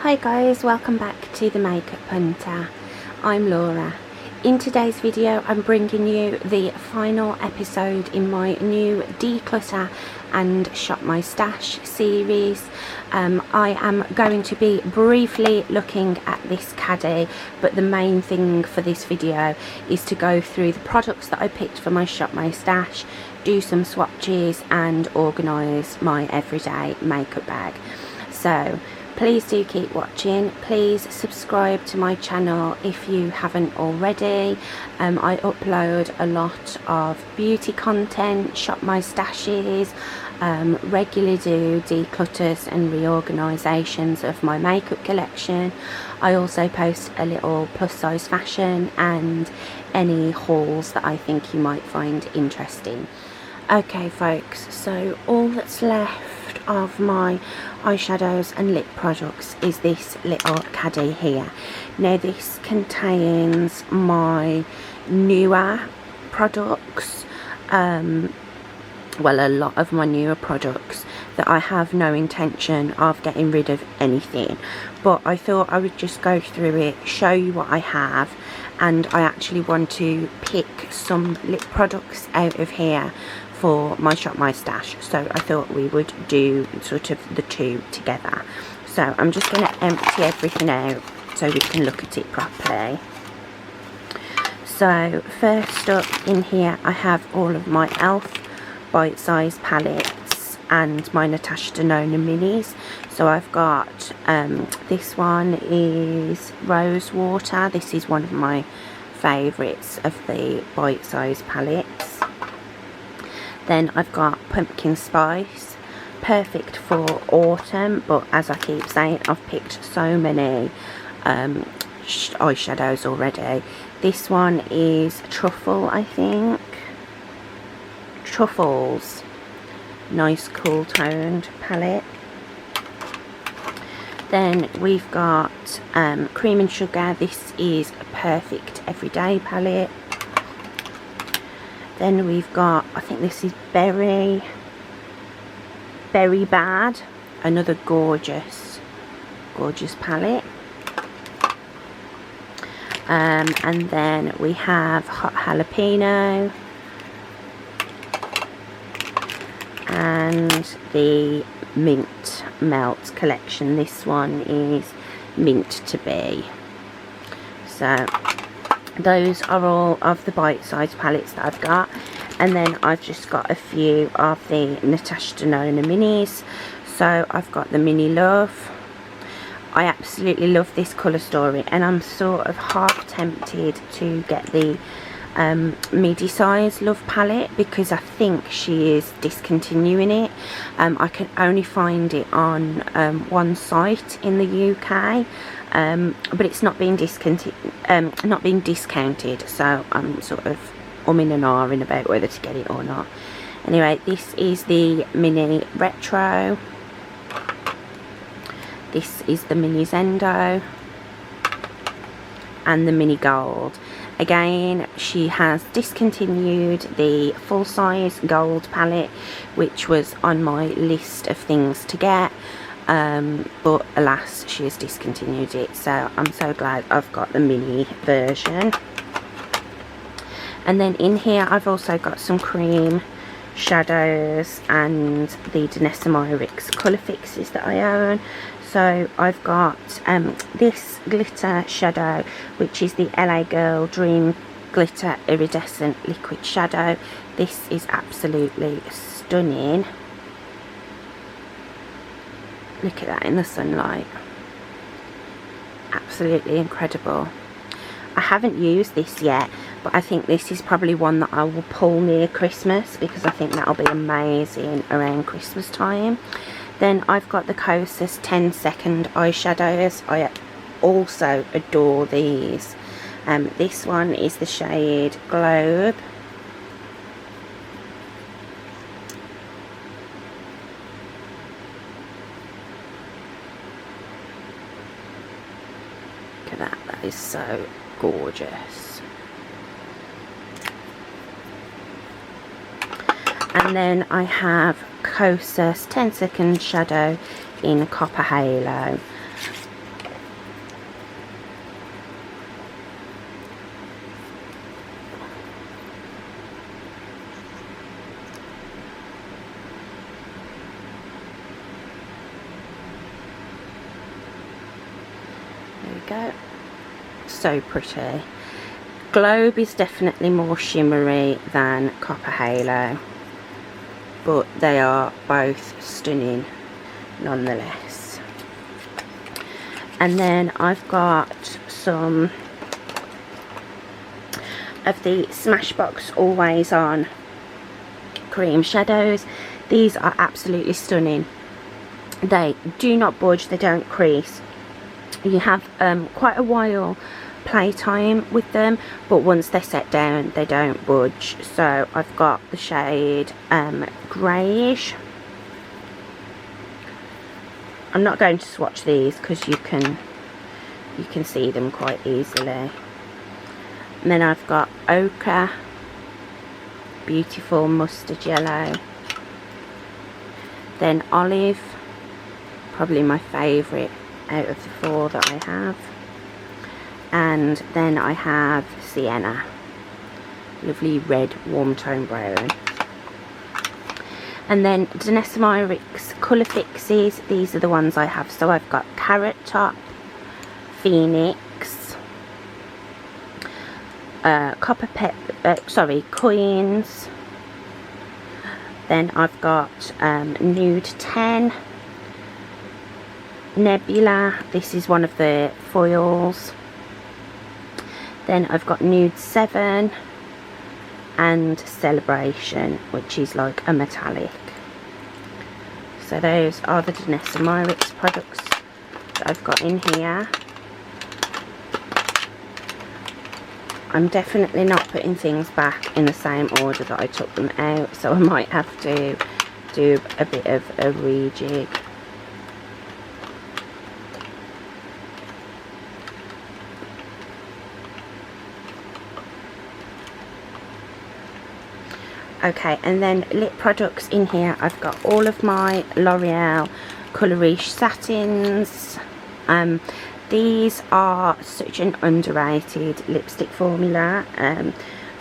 Hi guys, welcome back to the Makeup Hunter. I'm Laura. In today's video I'm bringing you the final episode in my new Declutter and Shop My Stash series. I am going to be briefly looking at this caddy, but the main thing for this video is to go through the products that I picked for my Shop My Stash, do some swatches and organise my everyday makeup bag. So please do keep watching. Please subscribe to my channel if you haven't already. I upload a lot of beauty content, shop my stashes, regularly do declutters and reorganisations of my makeup collection. I also post a little plus size fashion and any hauls that I think you might find interesting. Okay folks, so all that's left of my eyeshadows and lip products is this little caddy here. Now this contains my newer products, well, a lot of my newer products that I have no intention of getting rid of anything, but I thought I would just go through it, show you what I have, and I actually want to pick some lip products out of here for my Shop My Stash, so I thought we would do sort of the two together. So I'm just going to empty everything out so we can look at it properly. So first up in here I have all of my e.l.f. bite-size palettes and my Natasha Denona minis. So I've got this one is Rose Water. This is one of my favourites of the bite-size palettes. Then I've got Pumpkin Spice, perfect for autumn, but as I keep saying, I've picked so many eyeshadows already. This one is Truffle, I think. Truffles. Nice cool toned palette. Then we've got Cream and Sugar. This is a perfect everyday palette. Then we've got, I think this is Berry Bad, another gorgeous palette. And then we have Hot Jalapeno and the Mint Melt collection. This one is Mint to Be. So those are all of the bite-sized palettes that I've got, and then I've just got a few of the Natasha Denona minis. So I've got the Mini Love. I absolutely love this colour story, and I'm sort of half tempted to get the midi size Love palette because I think she is discontinuing it. I can only find it on one site in the UK, but it's not being discounted, so I'm sort of umming and ahhing about whether to get it or not. Anyway, this is the Mini Retro. This is the Mini Zendo and the Mini Gold. Again, she has discontinued the full-size gold palette, which was on my list of things to get, but alas, she has discontinued it, so I'm so glad I've got the mini version. And then in here I've also got some cream shadows and the Danessa Myricks colour fixes that I own. So I've got this glitter shadow, which is the LA Girl Dream Glitter Iridescent Liquid Shadow. This is absolutely stunning. Look at that in the sunlight. Absolutely incredible. I haven't used this yet, but I think this is probably one that I will pull near Christmas because I think that'll be amazing around Christmas time. Then I've got the Kosas 10-second eyeshadows. I also adore these. This one is the shade Globe. Look at that, that is so gorgeous. And then I have Kosas 10-second shadow in Copper Halo. go. So pretty. Globe is definitely more shimmery than Copper Halo, but they are both stunning nonetheless. And then I've got some of the Smashbox Always On cream shadows. These are absolutely stunning. They do not budge, they don't crease. You have quite a while playtime with them, but once they set down they don't budge. So I've got the shade greyish. I'm not going to swatch these because you can see them quite easily. And then I've got ochre, beautiful mustard yellow, then olive, probably my favourite out of the four that I have, and then I have sienna, lovely red warm tone brown. And then Danessa Myricks colour fixes, these are the ones I have. So I've got Carrot Top, Phoenix, Coins. Then I've got Nude 10, Nebula, this is one of the foils. Then I've got Nude 7 and Celebration, which is like a metallic. So those are the Danessa Myricks products that I've got in here. I'm definitely not putting things back in the same order that I took them out, so I might have to do a bit of a rejig. Okay, and then lip products in here, I've got all of my L'Oreal Colour Riche Satins. These are such an underrated lipstick formula.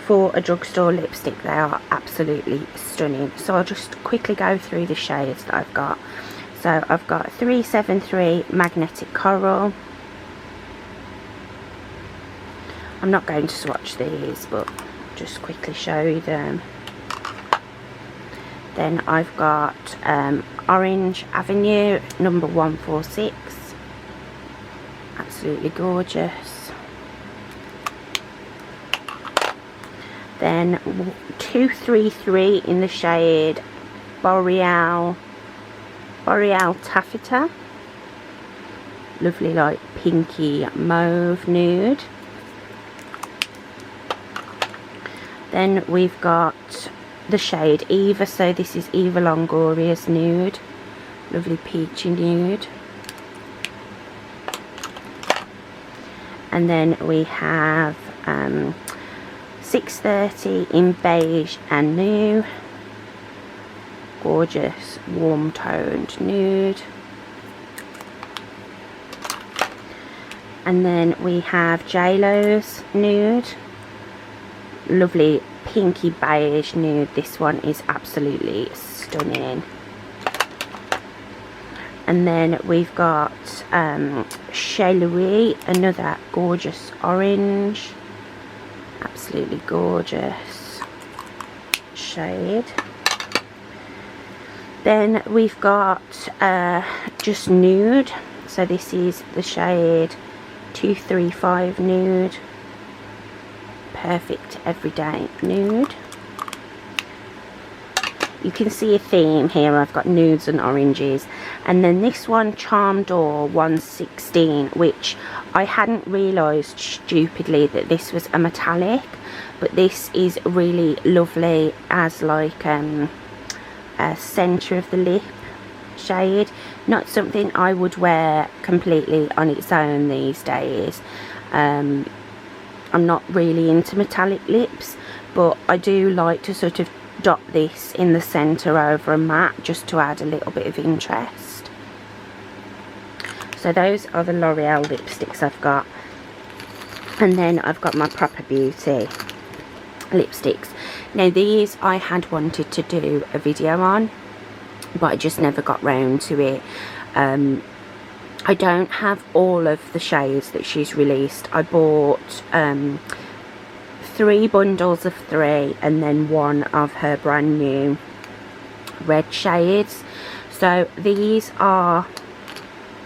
For a drugstore lipstick, they are absolutely stunning. So I'll just quickly go through the shades that I've got. So I've got 373 Magnetic Coral. I'm not going to swatch these, but just quickly show you them. Then I've got Orange Avenue number 146, absolutely gorgeous. Then 233 in the shade Boreal Taffeta, lovely like pinky mauve nude. Then we've got the shade Eva, so this is Eva Longoria's nude, lovely peachy nude. And then we have 630 in beige and new, gorgeous warm toned nude. And then we have JLo's nude, lovely pinky beige nude. This one is absolutely stunning. And then we've got Chez Louis, another gorgeous orange, absolutely gorgeous shade. Then we've got just nude, so this is the shade 235 nude, perfect everyday nude. You can see a theme here, I've got nudes and oranges. And then this one, Charm Door 116, which I hadn't realised stupidly that this was a metallic, but this is really lovely as like a centre of the lip shade. Not something I would wear completely on its own these days. I'm not really into metallic lips, but I do like to sort of dot this in the centre over a matte just to add a little bit of interest. So those are the L'Oreal lipsticks I've got. And then I've got my Proper Beauty lipsticks. Now these I had wanted to do a video on, but I just never got round to it. I don't have all of the shades that she's released. I bought 3 bundles of 3 and then 1 of her brand new red shades. So these are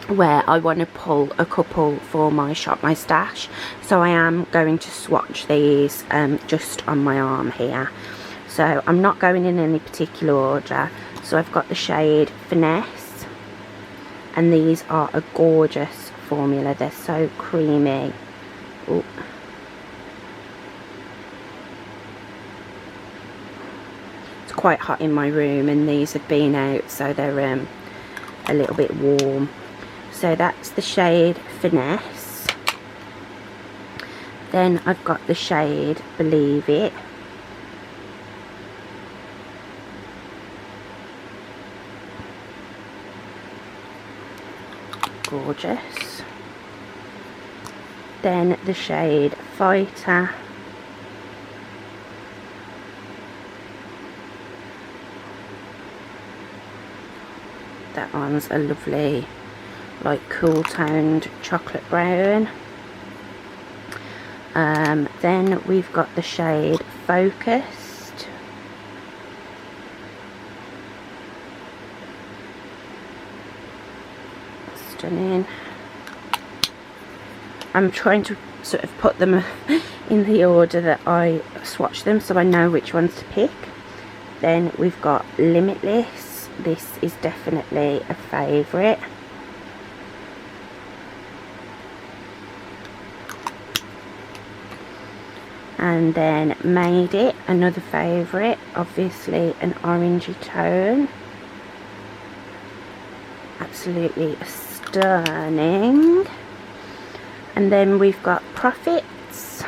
where I want to pull a couple for my Shop My Stash. So I am going to swatch these just on my arm here. So I'm not going in any particular order. So I've got the shade Finesse, and these are a gorgeous formula. They're so creamy. Ooh. It's quite hot in my room, and these have been out, so they're a little bit warm. So that's the shade Finesse. Then I've got the shade Believe It. Gorgeous. Then the shade Fighter. That one's a lovely, like, cool toned chocolate brown. Then we've got the shade Focused. Stunning. I'm trying to sort of put them in the order that I swatch them, so I know which ones to pick. Then we've got Limitless. This is definitely a favourite. And then Made It, another favourite, obviously an orangey tone. Absolutely stunning. And then we've got Profits.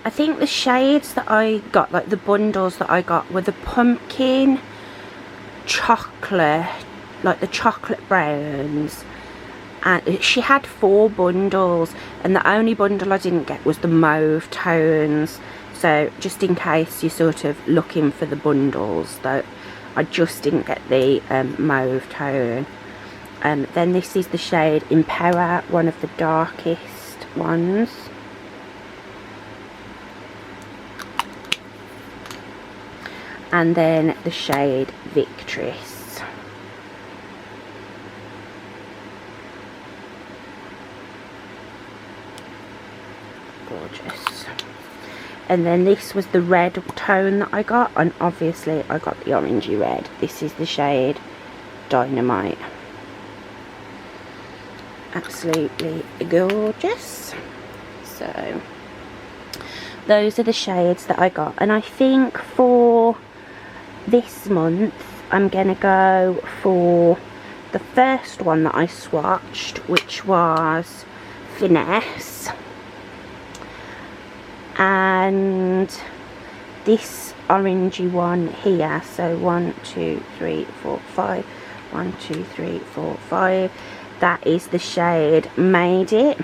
I think the shades that I got, like the bundles that I got, were the pumpkin, chocolate, like the chocolate browns. And she had 4 bundles, and the only bundle I didn't get was the mauve tones. So just in case you're sort of looking for the bundles, though, I just didn't get the mauve tone. Then this is the shade Impera, one of the darkest ones. And then the shade Victress. Gorgeous. And then this was the red tone that I got, and obviously I got the orangey red. This is the shade Dynamite. Absolutely gorgeous. So those are the shades that I got, and I think for this month I'm gonna go for the first one that I swatched, which was Finesse, and this orangey one here. So 1, 2, 3, 4, 5. 1, 2, 3, 4, 5. That is the shade Made It.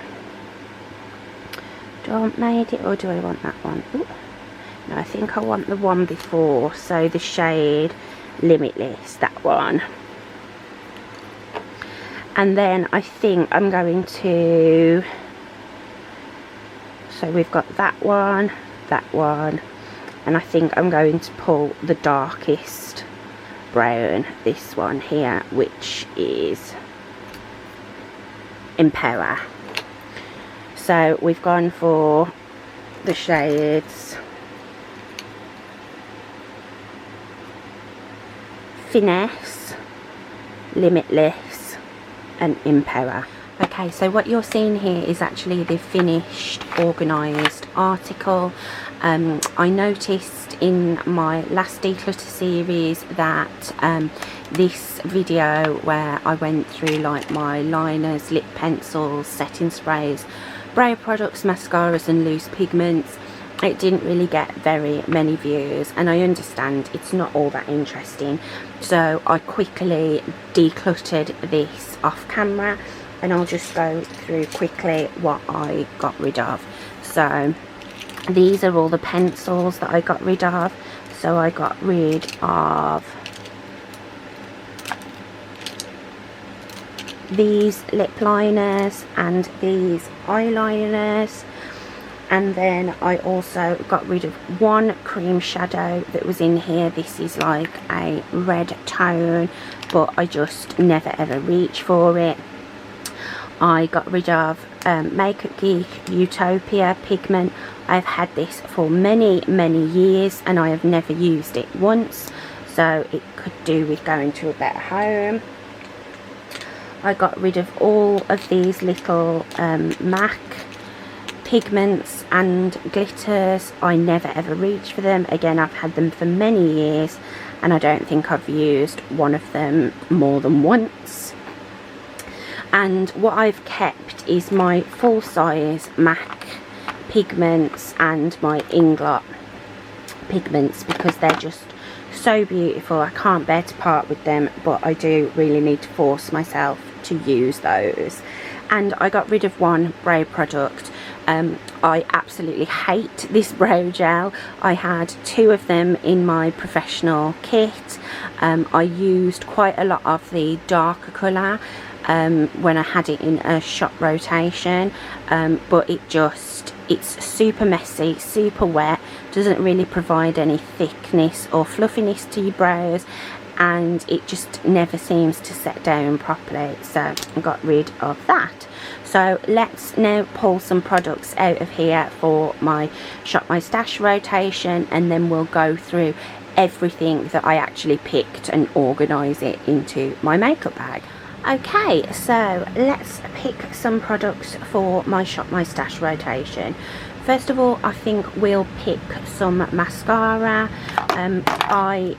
Do I want Made It, or do I want that one? Ooh. No, I think I want the one before. So the shade Limitless, that one. And then I think I'm going to, so we've got that one, and I think I'm going to pull the darkest brown, this one here, which is Impera. So we've gone for the shades Finesse, Limitless and Impera. Okay, so what you're seeing here is actually the finished organised article. I noticed in my last declutter series that this video where I went through like my liners, lip pencils, setting sprays, brow products, mascaras and loose pigments, it didn't really get very many views, and I understand it's not all that interesting. So I quickly decluttered this off camera, and I'll just go through quickly what I got rid of. So these are all the pencils that I got rid of. So I got rid of these lip liners and these eyeliners, and then I also got rid of one cream shadow that was in here. This is like a red tone, but I just never ever reach for it. I got rid of Makeup Geek Utopia pigment. I've had this for many years and I have never used it once, so it could do with going to a better home. I got rid of all of these little MAC pigments and glitters. I never ever reach for them. Again, I've had them for many years and I don't think I've used one of them more than once. And what I've kept is my full size MAC pigments and my Inglot pigments because they're just so beautiful. I can't bear to part with them, but I do really need to force myself to use those. And I got rid of one brow product. I absolutely hate this brow gel. I had two of them in my professional kit. I used quite a lot of the darker colour when I had it in a shop rotation, but it's super messy, super wet, doesn't really provide any thickness or fluffiness to your brows, and it just never seems to set down properly, so I got rid of that. So let's now pull some products out of here for my Shop My Stash rotation, and then we'll go through everything that I actually picked and organise it into my makeup bag. Okay, so let's pick some products for my Shop My Stash rotation. First of all, I think we'll pick some mascara. I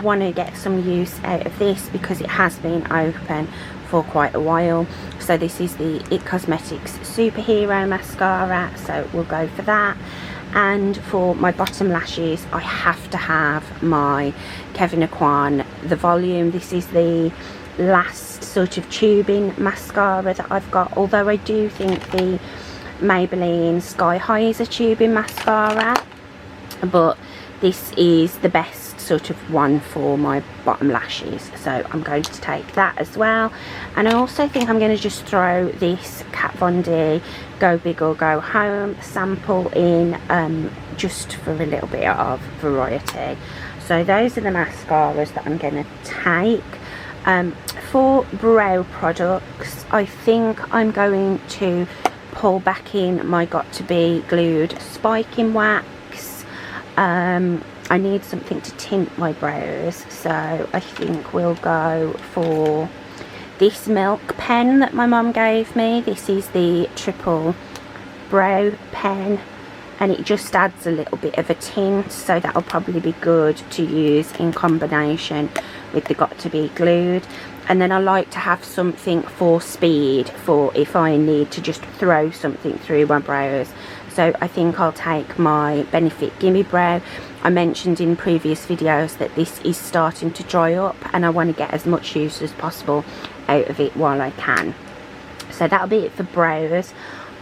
want to get some use out of this because it has been open for quite a while. So this is the It Cosmetics Superhero Mascara, so we'll go for that. And for my bottom lashes, I have to have my Kevyn Aucoin The Volume. This is the last sort of tubing mascara that I've got, although I do think the Maybelline Sky High is a tubing mascara, but this is the best sort of one for my bottom lashes, so I'm going to take that as well. And I also think I'm going to just throw this Kat Von D Go Big or Go Home sample in, just for a little bit of variety. So those are the mascaras that I'm going to take. For brow products, I think I'm going to pull back in my Got To Be Glued Spiking Wax. I need something to tint my brows, so I think we'll go for this Milk pen that my mum gave me. This is the triple brow pen, and it just adds a little bit of a tint, so that'll probably be good to use in combination with the Got To Be Glued. And then I like to have something for speed, for if I need to just throw something through my brows. So I think I'll take my Benefit Gimme Brow. I mentioned in previous videos that this is starting to dry up and I want to get as much use as possible out of it while I can. So that'll be it for brows.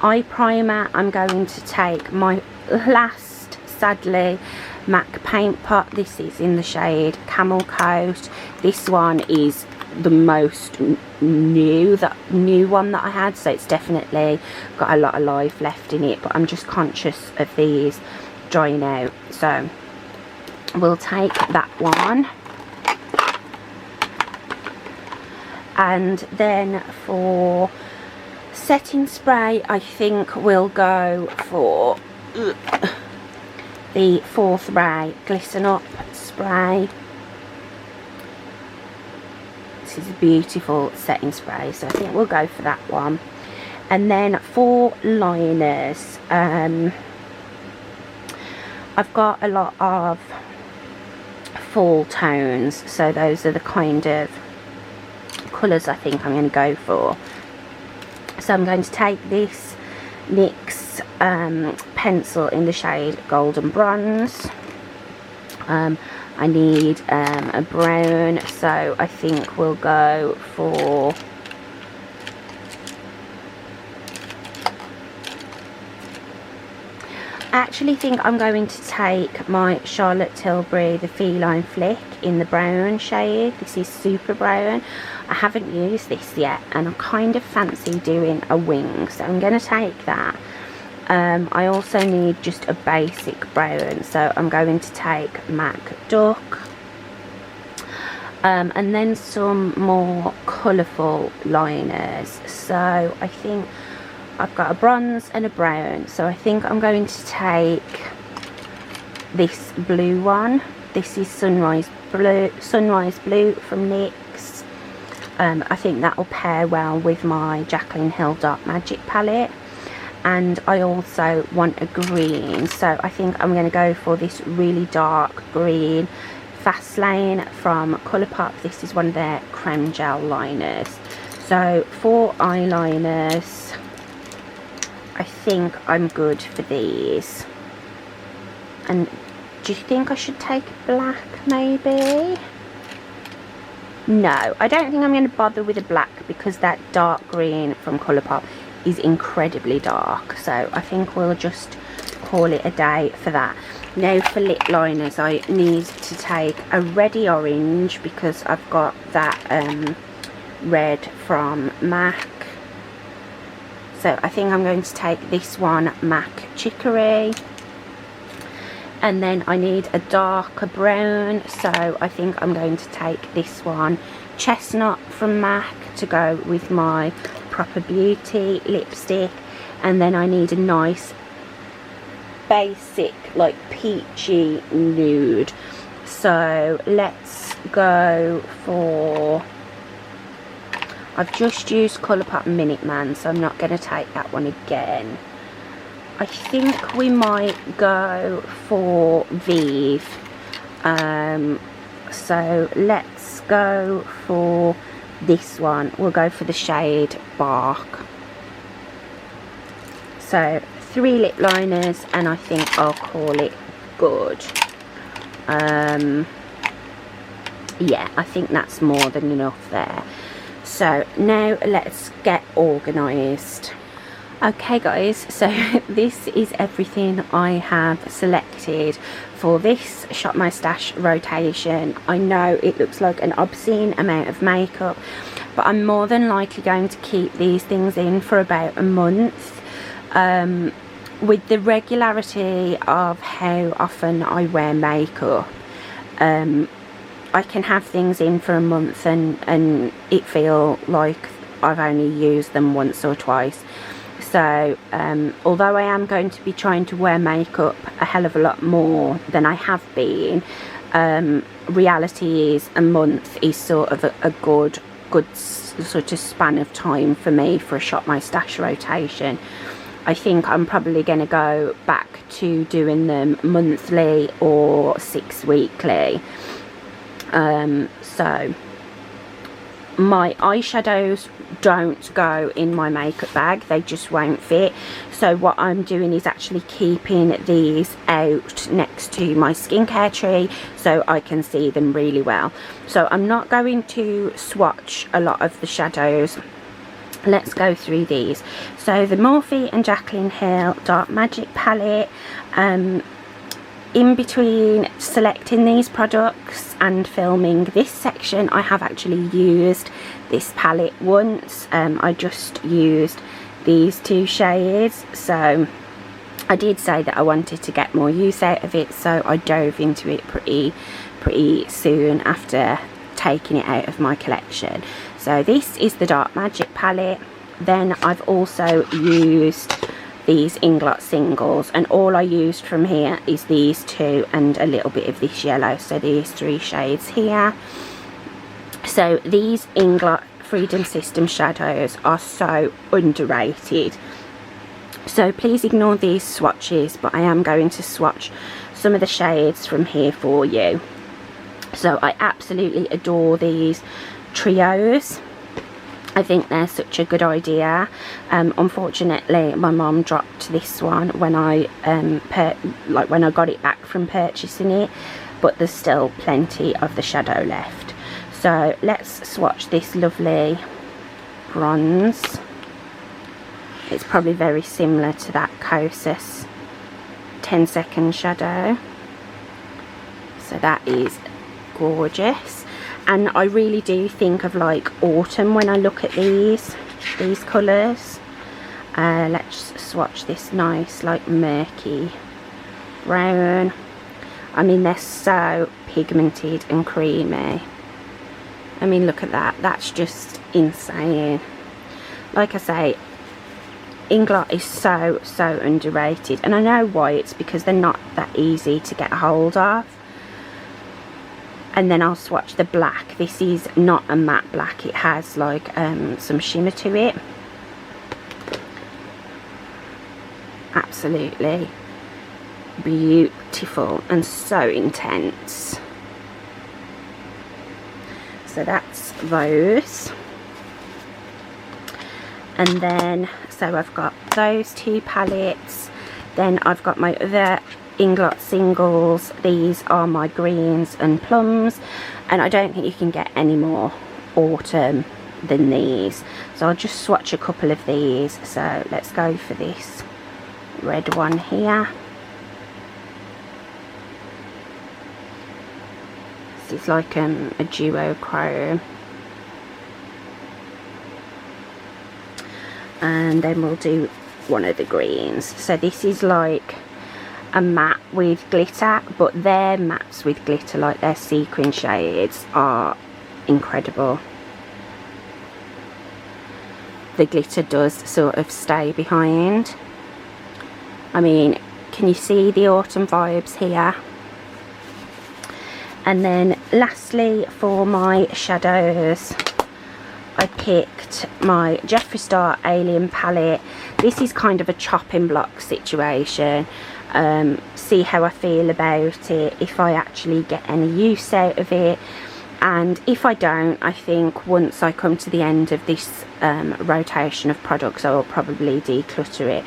Eye primer, I'm going to take my last, sadly, MAC paint pot. This is in the shade Camel Coat. This one is the most new one that I had, so it's definitely got a lot of life left in it, but I'm just conscious of these drying out, so we'll take that one. And then for setting spray, I think we'll go for the Fourth Ray Glisten Up spray. This is a beautiful setting spray, so I think we'll go for that one. And then for liners, I've got a lot of fall tones, so those are the kind of colours I think I'm going to go for. So I'm going to take this NYX pencil in the shade Golden Bronze. I need a brown, so I think we'll go for actually think I'm going to take my Charlotte Tilbury, the Feline Flick, in the brown shade. This is super brown. I haven't used this yet, and I kind of fancy doing a wing, so I'm going to take that. I also need just a basic brown, so I'm going to take MAC Duck. And then some more colourful liners. So I think I've got a bronze and a brown, so I think I'm going to take this blue one. This is Sunrise Blue from NYX. I think that will pair well with my Jaclyn Hill Dark Magic palette. And I also want a green, so I think I'm going to go for this really dark green Fast Lane from Colourpop. This is one of their creme gel liners. So for eyeliners, I think I'm good for these. And do you think I should take black maybe? No, I don't think I'm going to bother with a black, because that dark green from Colourpop is incredibly dark, so I think we'll just call it a day for that. Now for lip liners, I need to take a reddy orange, because I've got that red from MAC. So I think I'm going to take this one, MAC Chicory. And then I need a darker brown, so I think I'm going to take this one, Chestnut from MAC, to go with my Proper Beauty lipstick. And then I need a nice basic like peachy nude, so let's go for, I've just used Colourpop Minute Man, so I'm not going to take that one again. I think we might go for Vive, so let's go for this one. We'll go for the shade Bark. So 3 lip liners, and I think I'll call it good. Yeah, I think that's more than enough there. So now let's get organised. Okay guys, so this is everything I have selected for this Shop My Stash rotation. I know it looks like an obscene amount of makeup, but I'm more than likely going to keep these things in for about a month. With the regularity of how often I wear makeup, I can have things in for a month and it feel like I've only used them once or twice. So although I am going to be trying to wear makeup a hell of a lot more than I have been, reality is a month is sort of a good sort of span of time for me for a Shop My Stash rotation. I think I'm probably going to go back to doing them monthly or 6 weekly. So my eyeshadows don't go in my makeup bag, they just won't fit. So what I'm doing is actually keeping these out next to my skincare tree so I can see them really well. So I'm not going to swatch a lot of the shadows. Let's go through these. So the Morphe and Jaclyn Hill Dark Magic palette. In between selecting these products and filming this section, I have actually used this palette once. I just used these 2 shades, so I did say that I wanted to get more use out of it, so I dove into it pretty soon after taking it out of my collection. So this is the Dark Magic palette. Then I've also used these Inglot singles, and all I used from here is these 2 and a little bit of this yellow, so these 3 shades here. So these Inglot Freedom System shadows are so underrated, so please ignore these swatches, but I am going to swatch some of the shades from here for you. So I absolutely adore these trios. I think they're such a good idea. Unfortunately, my mom dropped this one when I when I got it back from purchasing it, but there's still plenty of the shadow left. So let's swatch this lovely bronze. It's probably very similar to that Kosas 10-second shadow. So that is gorgeous. And I really do think of like autumn when I look at these colours. Let's swatch this nice like murky brown. I mean, they're so pigmented and creamy. I mean, look at that. That's just insane. Like I say, Inglot is so underrated, and I know why. It's because they're not that easy to get a hold of. And then I'll swatch the black. This is not a matte black. It has like some shimmer to it. Absolutely beautiful and so intense. So that's those. And then, so I've got those two palettes. Then I've got my other Inglot singles. These are my greens and plums, and I don't think you can get any more autumn than these. So I'll just swatch a couple of these. So let's go for this red one here. This is like a duochrome. And then we'll do one of the greens. So this is like a matte with glitter, but their mattes with glitter, like their sequin shades, are incredible. The glitter does sort of stay behind. I mean, can you see the autumn vibes here? And then lastly, for my shadows, I picked my Jeffree Star Alien palette. This is kind of a chopping block situation. See how I feel about it, if I actually get any use out of it. And if I don't, I think once I come to the end of this rotation of products, I will probably declutter it,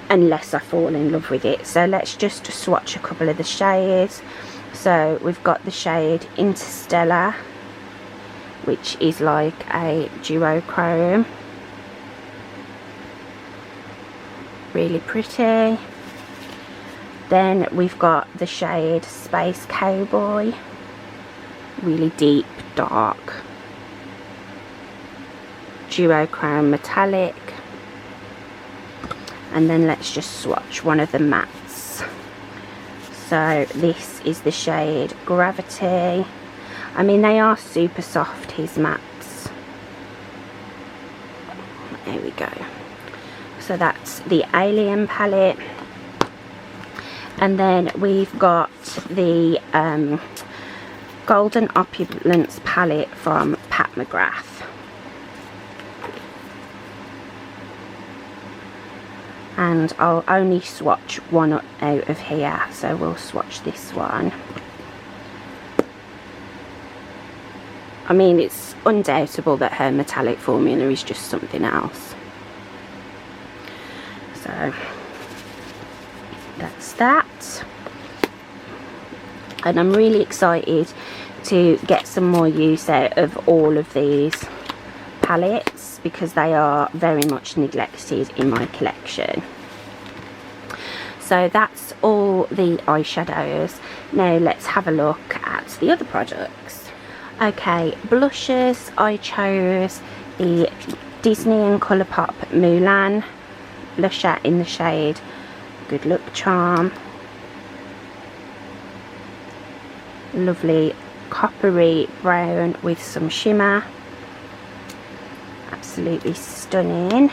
unless I fall in love with it. So let's just swatch a couple of the shades. So we've got the shade Interstellar, which is like a duochrome. Really pretty. Then we've got the shade Space Cowboy. Really deep, dark. Duochrome metallic. And then let's just swatch one of the mattes. So this is the shade Gravity. I mean, they are super soft, his mattes. There we go. So that's the Alien palette. And then we've got the Golden Opulence palette from Mcgrath. And I'll only swatch one out of here, so we'll swatch this one. I mean, it's undoubtable that her metallic formula is just something else. So that's that. And I'm really excited to get some more use out of all of these palettes, because they are very much neglected in my collection. So that's all the eyeshadows. Now let's have a look at the other products. Okay, blushes. I chose the Disney and Colourpop Mulan blusher in the shade Good Luck Charm. Lovely coppery brown with some shimmer. Absolutely stunning.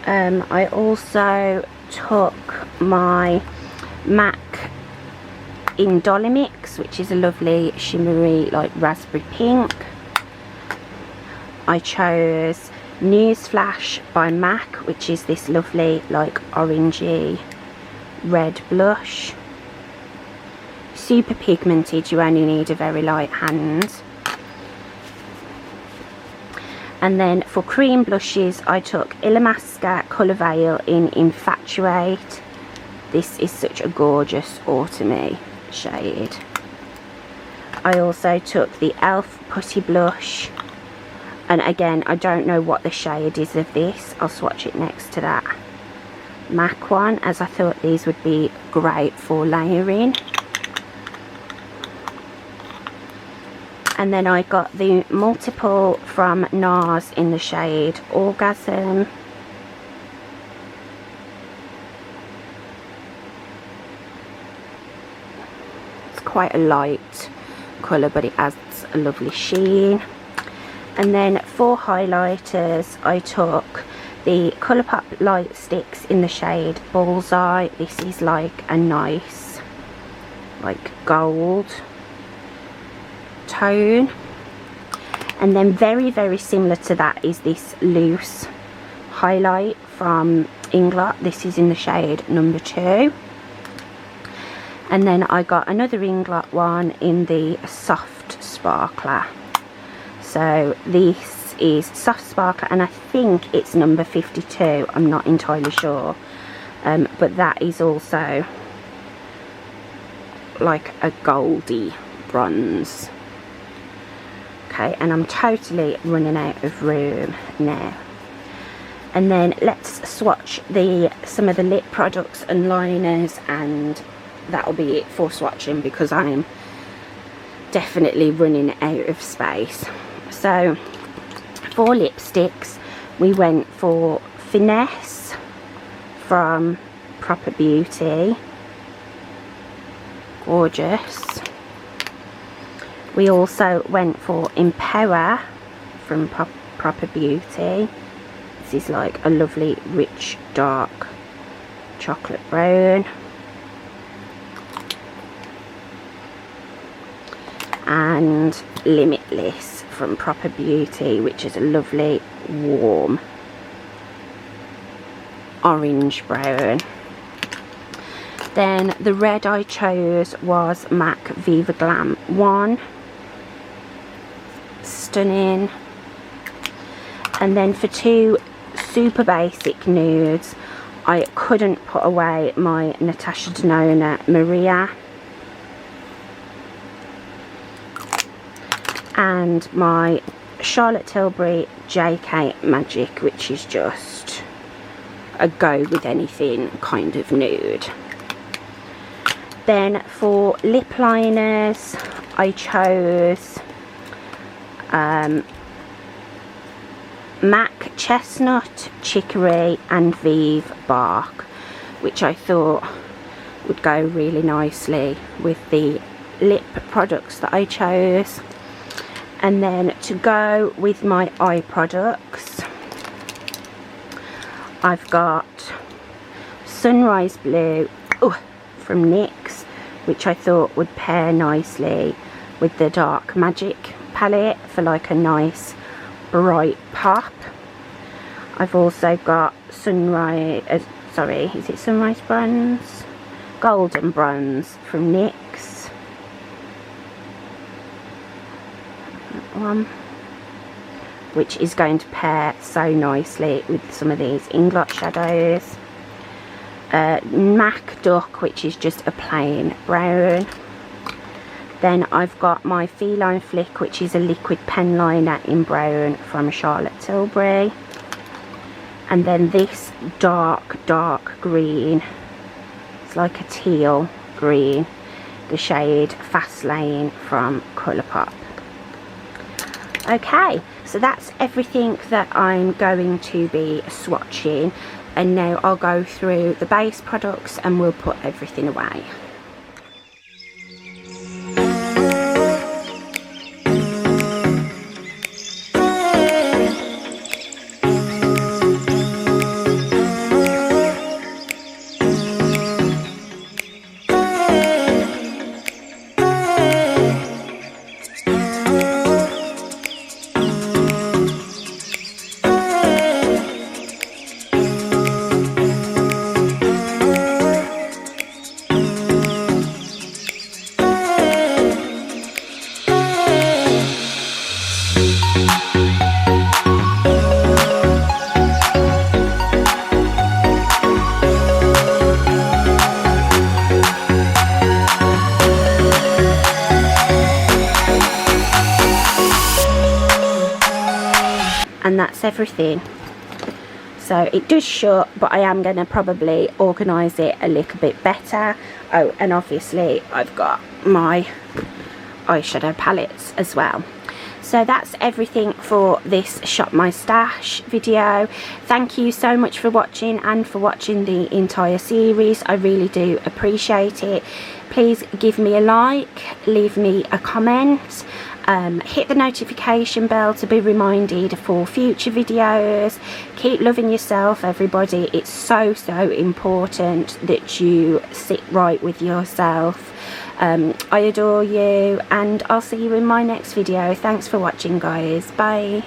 I also took my MAC in Dolly Mix, which is a lovely shimmery like raspberry pink. I chose Newsflash by MAC, which is this lovely like orangey red blush. Super pigmented, you only need a very light hand. And then for cream blushes, I took Illamasqua Colour Veil in Infatuate. This is such a gorgeous autumny shade. I also took the e.l.f. Putty Blush. And again, I don't know what the shade is of this. I'll swatch it next to that. MAC one, as I thought these would be great for layering. And then I got the multiple from NARS in the shade Orgasm. It's quite a light colour, but it adds a lovely sheen. And then for highlighters, I took the Colourpop light sticks in the shade Bullseye. This is like a nice like gold tone. And then very similar to that is this loose highlight from Inglot. This is in the shade number 2. And then I got another Inglot one in the soft sparkler. So this is soft sparkler, and I think it's number 52. I'm not entirely sure, but that is also like a goldy bronze. Okay, and I'm totally running out of room now. And then let's swatch some of the lip products and liners, and that'll be it for swatching because I'm definitely running out of space. So for lipsticks, we went for Finesse from Proper Beauty. Gorgeous. We also went for Empower from Proper Beauty. This is like a lovely rich dark chocolate brown. And Limitless from Proper Beauty, which is a lovely warm orange brown. Then the red I chose was MAC Viva Glam 1. Stunning. And then for 2 super basic nudes, I couldn't put away my Natasha Denona Maria and my Charlotte Tilbury JK Magic, which is just a go with anything kind of nude. Then for lip liners, I chose MAC Chestnut, Chicory and Vive Bark, which I thought would go really nicely with the lip products that I chose. And then to go with my eye products, I've got Sunrise Blue from NYX, which I thought would pair nicely with the Dark Magic palette for like a nice bright pop. I've also got Sunrise, is it Sunrise Bronze? Golden Bronze from NYX. That one, which is going to pair so nicely with some of these Inglot shadows. MAC Duck, which is just a plain brown. Then I've got my Feline Flick, which is a liquid pen liner in brown from Charlotte Tilbury. And then this dark green, it's like a teal green, the shade Fast Lane from Colourpop. Okay, so that's everything that I'm going to be swatching, and now I'll go through the base products and we'll put everything away. And that's everything. so it does shut, but I am going to probably organise it a little bit better. Oh, and obviously I've got my eyeshadow palettes as well. So that's everything for this Shop My Stash video. Thank you so much for watching and for watching the entire series. I really do appreciate it. Please give me a like, leave me a comment, hit the notification bell to be reminded for future videos. Keep loving yourself, everybody. It's so important that you sit right with yourself. I adore you, and I'll see you in my next video. Thanks for watching, guys. Bye.